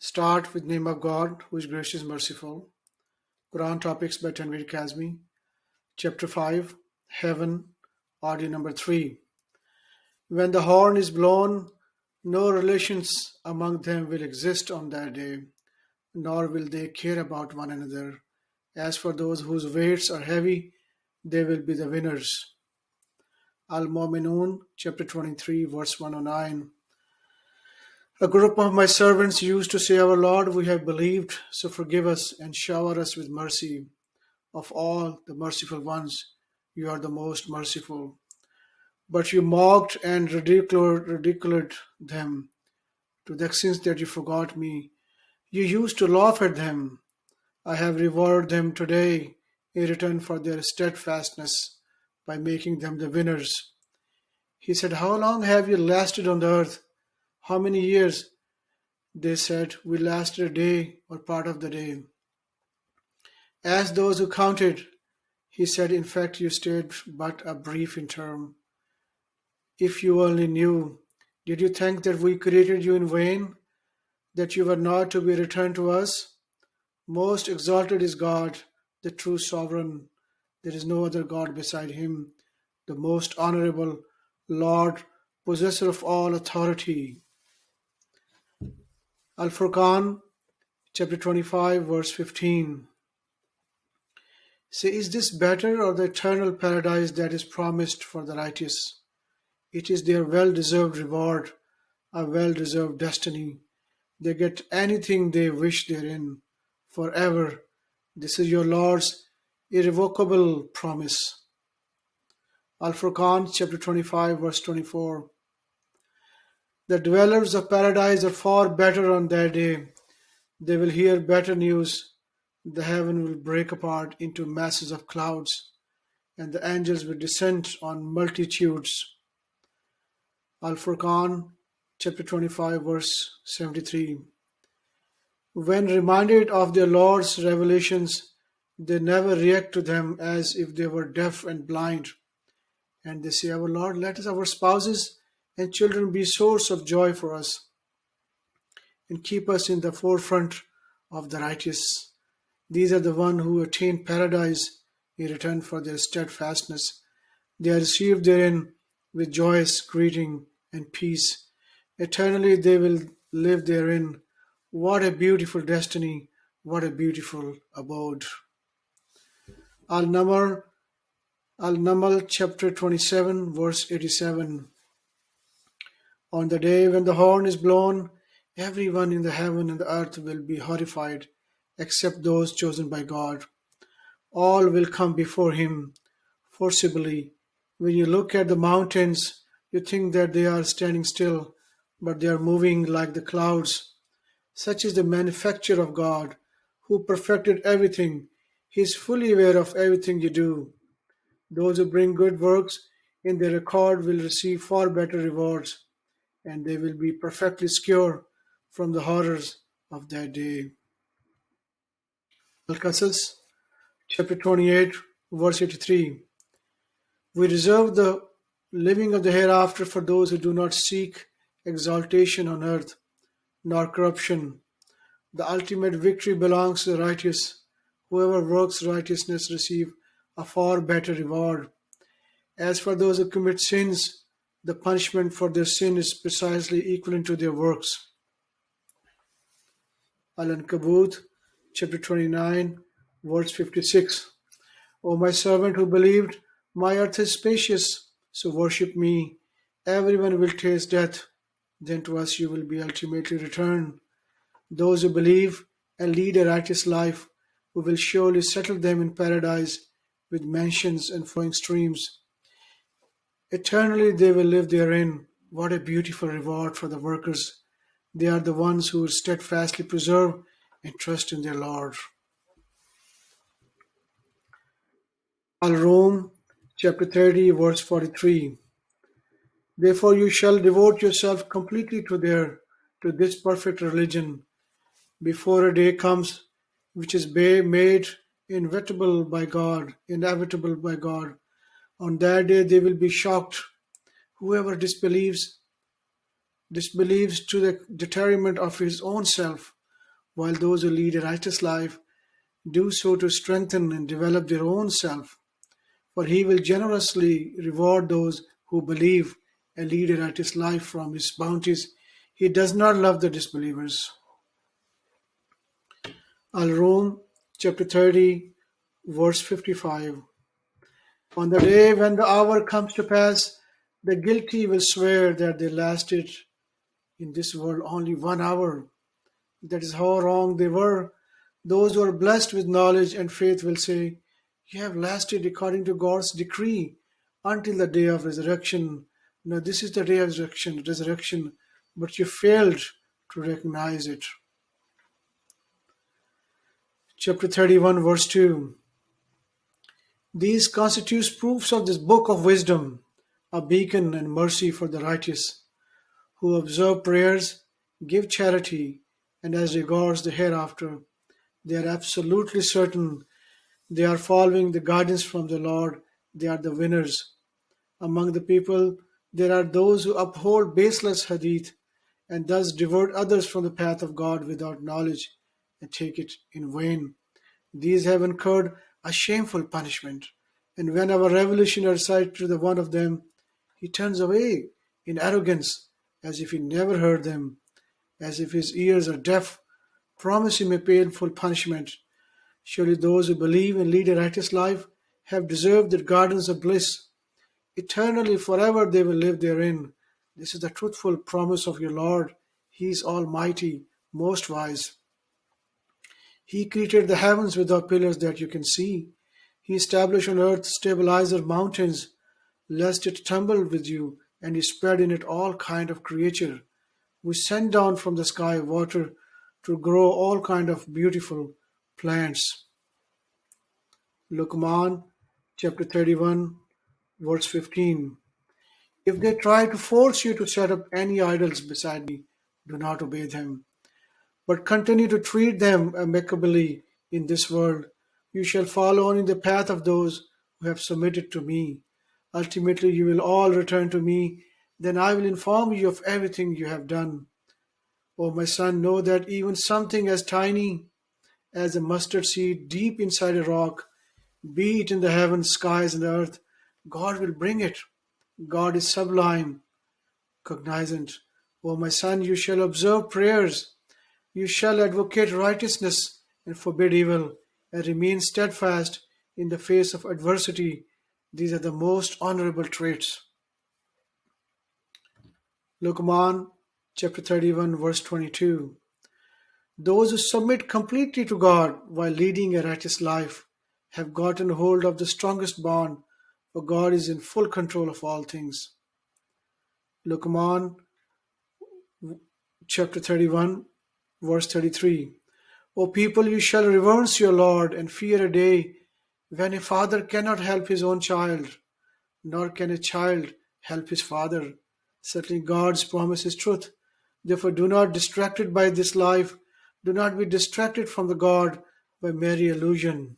Start with name of God, who is gracious merciful. Quran topics by Tanvir Kazmi. Chapter 5, Heaven, audio number 3. When the horn is blown, no relations among them will exist on that day, nor will they care about one another. As for those whose weights are heavy, they will be the winners. Al-Mu'minun, chapter 23, verse 109. A group of my servants used to say, Our Lord, we have believed, so forgive us and shower us with mercy. Of all the merciful ones, you are the most merciful. But you mocked and ridiculed them to the extent that you forgot me. You used to laugh at them. I have rewarded them today in return for their steadfastness by making them the winners. He said, How long have you lasted on the earth? How many years? They said, We lasted a day or part of the day. As those who counted, he said, In fact, you stayed but a brief interim. If you only knew, did you think that we created you in vain, that you were not to be returned to us? Most exalted is God, the true sovereign. There is no other God beside him, the most honorable Lord, possessor of all authority. Al-Furqan, chapter 25, verse 15. Say, is this better or the eternal paradise that is promised for the righteous? It is their well-deserved reward, a well-deserved destiny. They get anything they wish therein, forever. This is your Lord's irrevocable promise. Al-Furqan, chapter 25, verse 24. The dwellers of paradise are far better on that day. They will hear better news. The heaven will break apart into masses of clouds, and the angels will descend on multitudes. Al-Furqan, chapter 25, verse 73. When reminded of their Lord's revelations, they never react to them as if they were deaf and blind. And they say, Our Lord, let our spouses and children be source of joy for us, and keep us in the forefront of the righteous. These are the ones who attain paradise in return for their steadfastness. They are received therein with joyous greeting and peace. Eternally they will live therein. What a beautiful destiny, what a beautiful abode. Al-Naml, chapter 27, verse 87. On the day when the horn is blown, everyone in the heaven and the earth will be horrified, except those chosen by God. All will come before him forcibly. When you look at the mountains, you think that they are standing still, but they are moving like the clouds. Such is the manufacture of God, who perfected everything. He is fully aware of everything you do. Those who bring good works in their record will receive far better rewards, and they will be perfectly secure from the horrors of that day. Al-Qasas, chapter 28, verse 83. We reserve the living of the hereafter for those who do not seek exaltation on earth, nor corruption. The ultimate victory belongs to the righteous. Whoever works righteousness receive a far better reward. As for those who commit sins, the punishment for their sin is precisely equivalent to their works. Al-Ankabut, chapter 29, verse 56. O my servant who believed, my earth is spacious, so worship me. Everyone will taste death, then to us you will be ultimately returned. Those who believe and lead a righteous life, we will surely settle them in paradise with mansions and flowing streams. Eternally they will live therein. What a beautiful reward for the workers. They are the ones who will steadfastly preserve and trust in their Lord. Al-Rum, chapter 30, verse 43. Therefore you shall devote yourself completely to this perfect religion, before a day comes which is made inevitable by God. On that day they will be shocked. Whoever disbelieves to the detriment of his own self. while those who lead a righteous life do so to strengthen and develop their own self. For he will generously reward those who believe and lead a righteous life from his bounties. He does not love the disbelievers. Al Rum, chapter 30, verse 55. On the day when the hour comes to pass, the guilty will swear that they lasted in this world only 1 hour. That is how wrong they were. Those who are blessed with knowledge and faith will say, "You have lasted according to God's decree until the day of resurrection." Now, this is the day of resurrection, but you failed to recognize it. Chapter 31, verse 2. These constitute proofs of this book of wisdom, a beacon and mercy for the righteous, who observe prayers, give charity, and as regards the hereafter, they are absolutely certain they are following the guidance from the Lord. They are the winners. Among the people, there are those who uphold baseless hadith and thus divert others from the path of God without knowledge and take it in vain. These have incurred a shameful punishment. And when our revolutionary recites to the one of them, he turns away in arrogance as if he never heard them, as if his ears are deaf. Promise him a painful punishment. Surely those who believe and lead a righteous life have deserved the gardens of bliss. Eternally, forever they will live therein. This is the truthful promise of your Lord. He is almighty, most wise. He created the heavens without pillars that you can see. He established on earth stabilizer mountains, lest it tumble with you, and he spread in it all kind of creature. We send down from the sky water to grow all kind of beautiful plants. Luqman, chapter 31, verse 15. If they try to force you to set up any idols beside me, do not obey them, but continue to treat them amicably in this world. You shall follow on in the path of those who have submitted to me. Ultimately, you will all return to me. Then I will inform you of everything you have done. O my son, know that even something as tiny as a mustard seed deep inside a rock, be it in the heavens, skies, and the earth, God will bring it. God is sublime, cognizant. O my son, you shall observe prayers. You shall advocate righteousness and forbid evil, and remain steadfast in the face of adversity. These are the most honorable traits. Luqman, chapter 31, verse 22. Those who submit completely to God while leading a righteous life have gotten hold of the strongest bond, for God is in full control of all things. Luqman, chapter 31, verse 33. O people, you shall reverence your Lord and fear a day when a father cannot help his own child, nor can a child help his father. Certainly God's promise is truth. Therefore do not distracted by this life. Do not be distracted from the God by merry illusion.